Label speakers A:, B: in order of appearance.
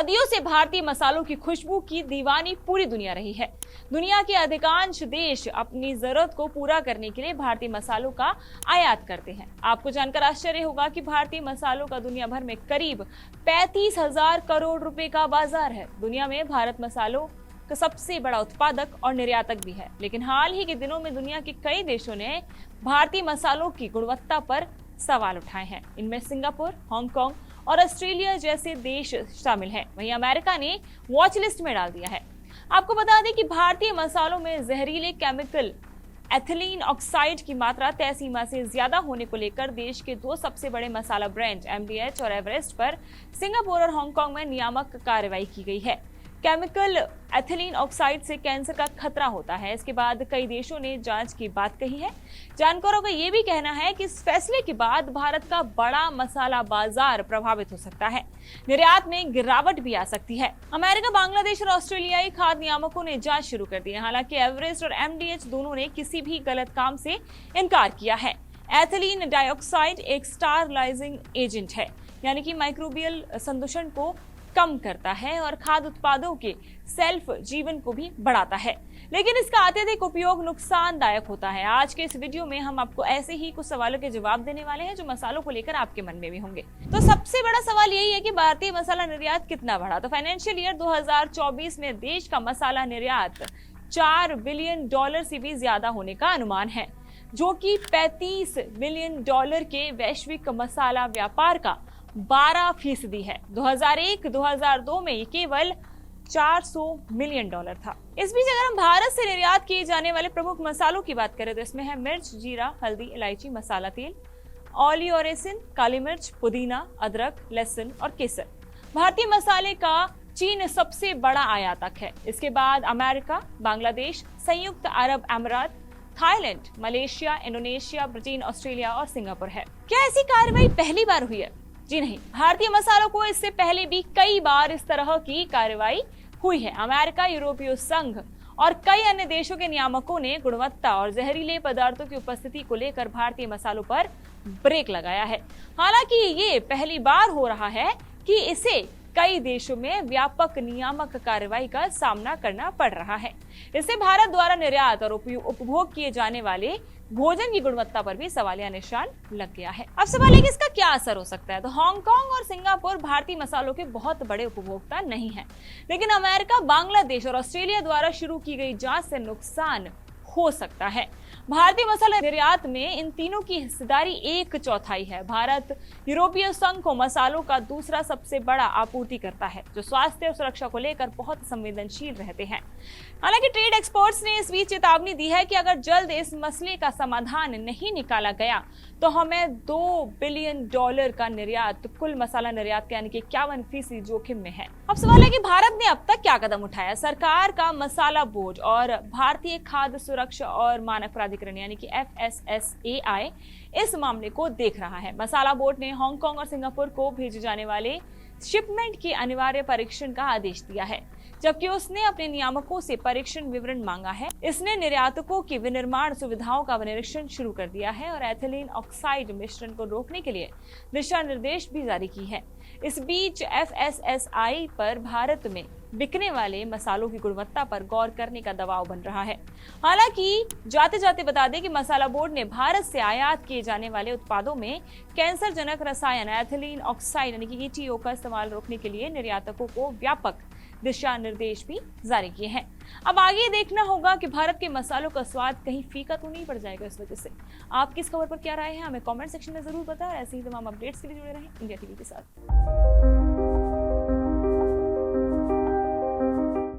A: सदियों से भारतीय मसालों की खुशबू की दीवानी पूरी दुनिया रही है। दुनिया के अधिकांश देश अपनी जरूरत को पूरा करने के लिए भारतीय मसालों का आयात करते हैं। आपको जानकर आश्चर्य होगा कि भारतीय मसालों का दुनिया भर में करीब 35,000 करोड़ रुपए का बाजार है। दुनिया में भारत मसालों का सबसे बड़ा उत्पादक और निर्यातक भी है, लेकिन हाल ही के दिनों में दुनिया के कई देशों ने भारतीय मसालों की गुणवत्ता पर सवाल उठाए हैं। इनमें सिंगापुर, हांगकांग और ऑस्ट्रेलिया जैसे देश शामिल हैं। वहीं अमेरिका ने वॉच लिस्ट में डाल दिया है। आपको बता दें कि भारतीय मसालों में जहरीले केमिकल एथिलीन ऑक्साइड की मात्रा तय सीमा से ज्यादा होने को लेकर देश के दो सबसे बड़े मसाला ब्रांड एमडीएच और एवरेस्ट पर सिंगापुर और हांगकांग में नियामक कार्रवाई की गई है। केमिकल एथिलीन ऑक्साइड से कैंसर का खतरा होता है। इसके बाद कई देशों ने जांच की बात कही है। जानकारों का यह भी कहना है कि इस फैसले के बाद भारत का बड़ा मसाला बाजार प्रभावित हो सकता है। निर्यात में गिरावट भी आ सकती है। अमेरिका, बांग्लादेश और ऑस्ट्रेलियाई खाद्य नियामकों ने जांच शुरू कर दी है। हालांकि एवरेस्ट और एमडीएच दोनों ने किसी भी गलत काम से इनकार किया है। एथिलीन डाइऑक्साइड एक स्टरलाइजिंग एजेंट है, यानी कि माइक्रोबियल संदूषण को कम करता है और खाद्य उत्पादों के सेल्फ जीवन को भी बढ़ाता है, लेकिन इसका अत्यधिक उपयोग नुकसानदायक होता है। आज के इस वीडियो में हम आपको ऐसे ही कुछ सवालों के जवाब देने वाले हैं जो मसालों को लेकर आपके मन में भी होंगे। तो सबसे बड़ा सवाल यही है कि भारतीय मसाला निर्यात कितना बढ़ा। तो फाइनेंशियल ईयर 2024 में देश का मसाला निर्यात $4 बिलियन से भी ज्यादा होने का अनुमान है, जो कि $35 बिलियन के वैश्विक मसाला व्यापार का 12% है। 2001-2002 में ये केवल $400 मिलियन था। इस बीच अगर हम भारत से निर्यात किए जाने वाले प्रमुख मसालों की बात करें तो इसमें है मिर्च, जीरा, हल्दी, इलायची, मसाला तेल, ऑलियोरेसिन, काली मिर्च, पुदीना, अदरक, लहसुन और केसर। भारतीय मसाले का चीन सबसे बड़ा आयातक है। इसके बाद अमेरिका, बांग्लादेश, संयुक्त अरब अमीरात, Thailand, Malaysia, Indonesia, Britain, Australia और सिंगापुर है। क्या ऐसी कार्रवाई पहली बार हुई है? जी नहीं, भारतीय मसालों को इससे पहले भी कई बार इस तरह की कार्रवाई हुई है। अमेरिका, यूरोपीय संघ और कई अन्य देशों के नियामकों ने गुणवत्ता और जहरीले पदार्थों की उपस्थिति को लेकर भारतीय मसालों पर ब्रेक लगाया है। हालांकि ये पहली बार हो रहा है कि इसे कई देशों में व्यापक नियामक कार्रवाई का सामना करना पड़ रहा है। इससे भारत द्वारा निर्यात और उपभोग किए जाने वाले भोजन की गुणवत्ता पर भी सवालिया निशान लग गया है। अब सवाल है कि इसका क्या असर हो सकता है। तो हांगकांग और सिंगापुर भारतीय मसालों के बहुत बड़े उपभोक्ता नहीं हैं, लेकिन अमेरिका, बांग्लादेश और ऑस्ट्रेलिया द्वारा शुरू की गई जांच से नुकसान हो सकता है। भारतीय मसाला निर्यात में इन तीनों की हिस्सेदारी 1/4 है। भारत यूरोपीय संघ को मसालों का दूसरा सबसे बड़ा आपूर्तिकर्ता है, जो स्वास्थ्य और सुरक्षा को लेकर बहुत संवेदनशील रहते हैं। हालांकि ट्रेड एक्सपर्ट्स ने इस बीच चेतावनी दी है कि अगर जल्द इस मसले का समाधान नहीं निकाला गया तो हमें $2 बिलियन का निर्यात, कुल मसाला निर्यात के यानी कि 51% जोखिम में है। अब सवाल है कि भारत ने अब तक क्या कदम उठाया। सरकार का मसाला बोर्ड और भारतीय खाद्य सुरक्षा और मानक प्राधिकरण यानी कि FSSAI इस मामले को देख रहा है। मसाला बोर्ड ने हांगकांग और सिंगापुर को भेजे जाने वाले शिपमेंट के अनिवार्य परीक्षण का आदेश दिया है, जबकि उसने अपने नियामकों से परीक्षण विवरण मांगा है। इसने निर्यातकों की विनिर्माण सुविधाओं का निरीक्षण शुरू कर दिया है और एथिलीन ऑक्साइड मिश्रण को रोकने के लिए दिशा निर्देश भी जारी की है। इस बीच FSSAI पर भारत में बिकने वाले मसालों की गुणवत्ता पर गौर करने का दबाव बन रहा है। हालांकि जाते जाते बता दें कि मसाला बोर्ड ने भारत से आयात किए जाने वाले उत्पादों में कैंसर जनक रसायन एथिलीन ऑक्साइड यानी कि ETO का इस्तेमाल रोकने के लिए निर्यातकों को व्यापक दिशा निर्देश भी जारी किए हैं। अब आगे देखना होगा कि भारत के मसालों का स्वाद कहीं फीका तो नहीं पड़ जाएगा इस वजह से। आपकी इस खबर पर क्या राय है, हमें कमेंट सेक्शन में जरूर बताएं। ऐसे ही तमाम अपडेट्स के लिए जुड़े रहें इंडिया टीवी के साथ।